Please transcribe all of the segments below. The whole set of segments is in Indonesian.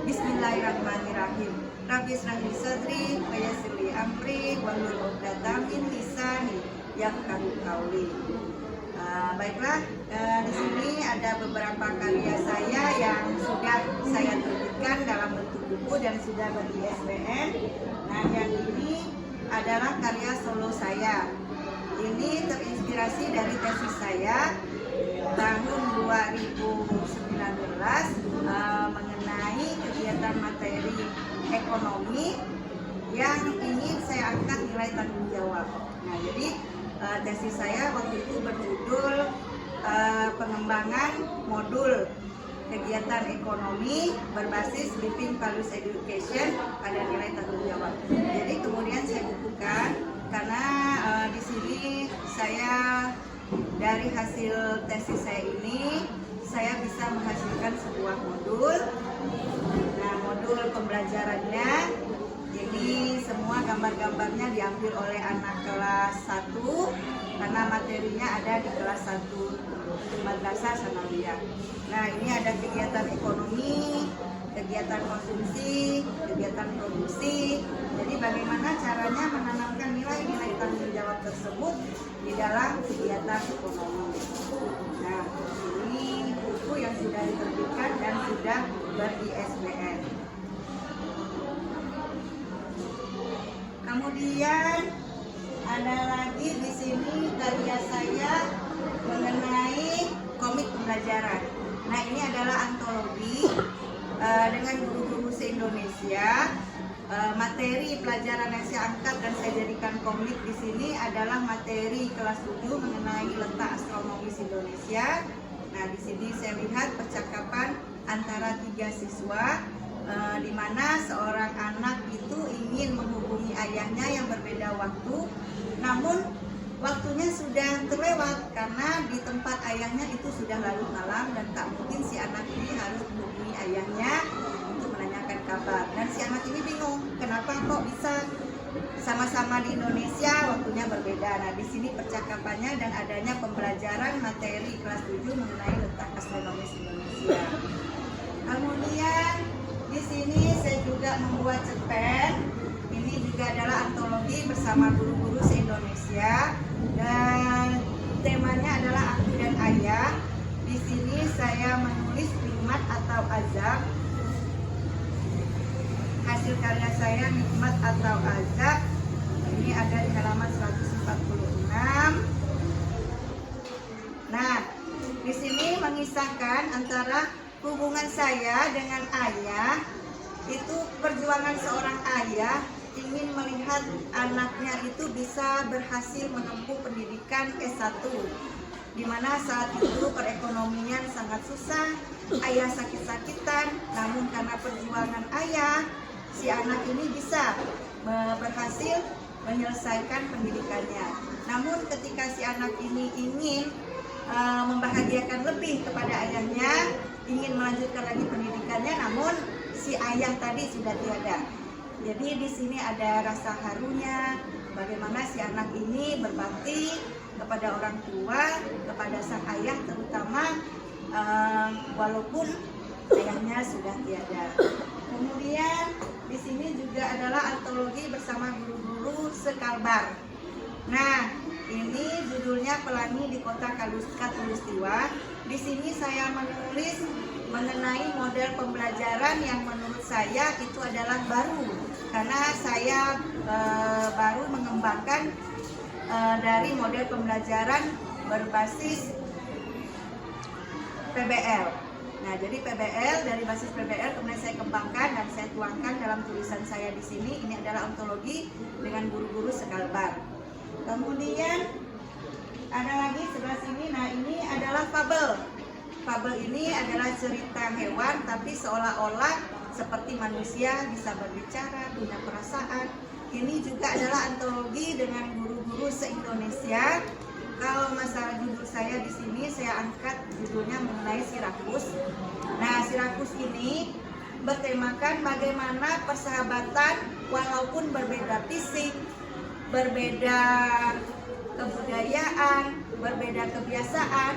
Bismillahirrahmanirrahim. Rabbi israh li sadri wa yassir li amri wahlul 'uqdatam min lisani yafqahu qawli. Baiklah, di sini ada beberapa karya saya yang sudah saya terbitkan dalam bentuk buku dan sudah ber-ISBN. Nah, yang ini adalah karya solo saya. Ini terinspirasi dari tesis saya tahun 2019 mengenai kegiatan materi ekonomi yang ingin saya angkat nilai tanggung jawab. Nah, jadi tesis saya waktu itu berjudul pengembangan modul kegiatan ekonomi berbasis Living Values Education pada nilai tanggung jawab. Jadi kemudian saya bukukan karena di sini saya dari hasil tesis saya ini saya bisa menghasilkan sebuah modul. Nah, modul pembelajarannya ini semua gambar-gambarnya diambil oleh anak kelas 1 karena materinya ada di kelas 1 Madrasah Sanawiyah. Nah, ini ada kegiatan ekonomi, kegiatan konsumsi, kegiatan produksi. Jadi bagaimana caranya menanamkan nilai-nilai tanggung jawab tersebut di dalam kegiatan ekonomi. Nah, ini buku yang sudah diterbitkan dan sudah ber-ISBN. Kemudian ada lagi di sini karya saya mengenai komik pembelajaran. Nah, ini adalah antologi dengan guru-guru se-Indonesia. Materi pelajaran yang saya angkat dan saya jadikan komik di sini adalah materi kelas 7 mengenai letak astronomis Indonesia. Nah, di sini saya lihat percakapan antara 3 siswa di mana seorang anak itu ingin menghubungi ayahnya yang berbeda waktu, namun waktunya sudah terlewat karena di tempat ayahnya itu sudah larut malam dan tak mungkin si anak ini harus menghubungi ayahnya untuk menanyakan kabar. Dan si anak ini bingung, kenapa kok bisa sama-sama di Indonesia waktunya berbeda. Nah, di sini percakapannya dan adanya pembelajaran materi kelas 7 mengenai letak astronomis Indonesia. Kemudian di sini saya juga membuat cerpen. Ini juga adalah antologi bersama guru-guru se-Indonesia dan temanya adalah aku dan ayah. Di sini saya menulis nikmat atau azab. Hasil karya saya nikmat atau azab. Ini ada di halaman 146. Nah, di sini mengisahkan antara hubungan saya dengan ayah. Itu perjuangan seorang ayah ingin melihat anaknya itu bisa berhasil menempuh pendidikan S1, di mana saat itu perekonomian sangat susah, ayah sakit-sakitan, namun karena perjuangan ayah, si anak ini bisa berhasil menyelesaikan pendidikannya. Namun ketika si anak ini ingin membahagiakan lebih kepada ayahnya, ingin melanjutkan lagi pendidikannya, namun si ayah tadi sudah tiada. Jadi di sini ada rasa harunya bagaimana si anak ini berbakti kepada orang tua, kepada sang ayah terutama walaupun ayahnya sudah tiada. Kemudian di sini juga adalah antologi bersama guru-guru se-Kalbar. Nah, ini judulnya Pelangi di Kota Khatulistiwa. Di sini saya menulis mengenai model pembelajaran yang menurut saya itu adalah baru, karena saya baru mengembangkan dari model pembelajaran berbasis PBL. Nah, jadi PBL dari basis PBL kemudian saya kembangkan dan saya tuangkan dalam tulisan saya di sini. Ini adalah ontologi dengan guru-guru se-Kalbar. Kemudian ada lagi sebelah sini. Nah, ini adalah fabel. Fabel ini adalah cerita hewan tapi seolah-olah seperti manusia bisa berbicara, punya perasaan. Ini juga adalah antologi dengan guru-guru se-Indonesia. Kalau masalah judul saya di sini saya angkat judulnya mengenai Sirakus. Nah, Sirakus ini bertemakan bagaimana persahabatan walaupun berbeda fisik, berbeda kebudayaan, berbeda kebiasaan,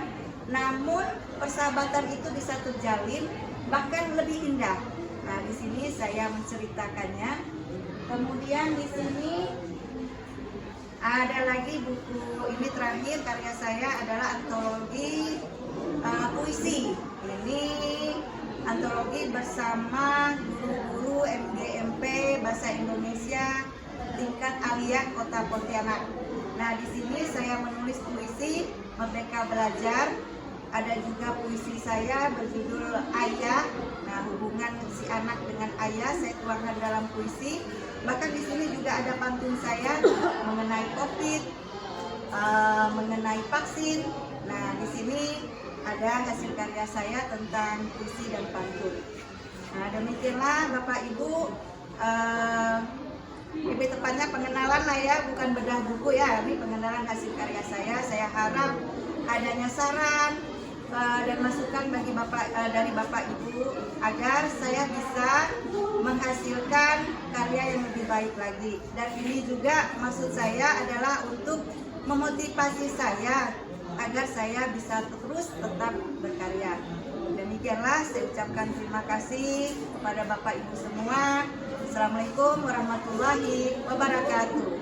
namun persahabatan itu bisa terjalin bahkan lebih indah. Nah, di sini saya menceritakannya. Kemudian di sini ada lagi buku, ini terakhir karya saya adalah antologi puisi. Ini antologi bersama guru-guru MGMP Bahasa Indonesia tingkat aliyah Kota Pontianak. Nah, di sini saya menulis puisi Merdeka Belajar. Ada juga puisi saya berjudul Ayah. Nah, hubungan si anak dengan ayah saya tuangkan dalam puisi. Bahkan di sini juga ada pantun saya mengenai COVID, mengenai vaksin. Nah, di sini ada hasil karya saya tentang puisi dan pantun. Nah, demikianlah Bapak Ibu, lebih tepatnya pengenalan lah ya, bukan bedah buku ya. Ini pengenalan hasil karya saya. Saya harap adanya saran dan masukan bagi dari Bapak Ibu agar saya bisa menghasilkan karya yang lebih baik lagi. Dan ini juga maksud saya adalah untuk memotivasi saya agar saya bisa terus tetap berkarya. Demikianlah saya ucapkan terima kasih kepada Bapak Ibu semua. Assalamualaikum warahmatullahi wabarakatuh.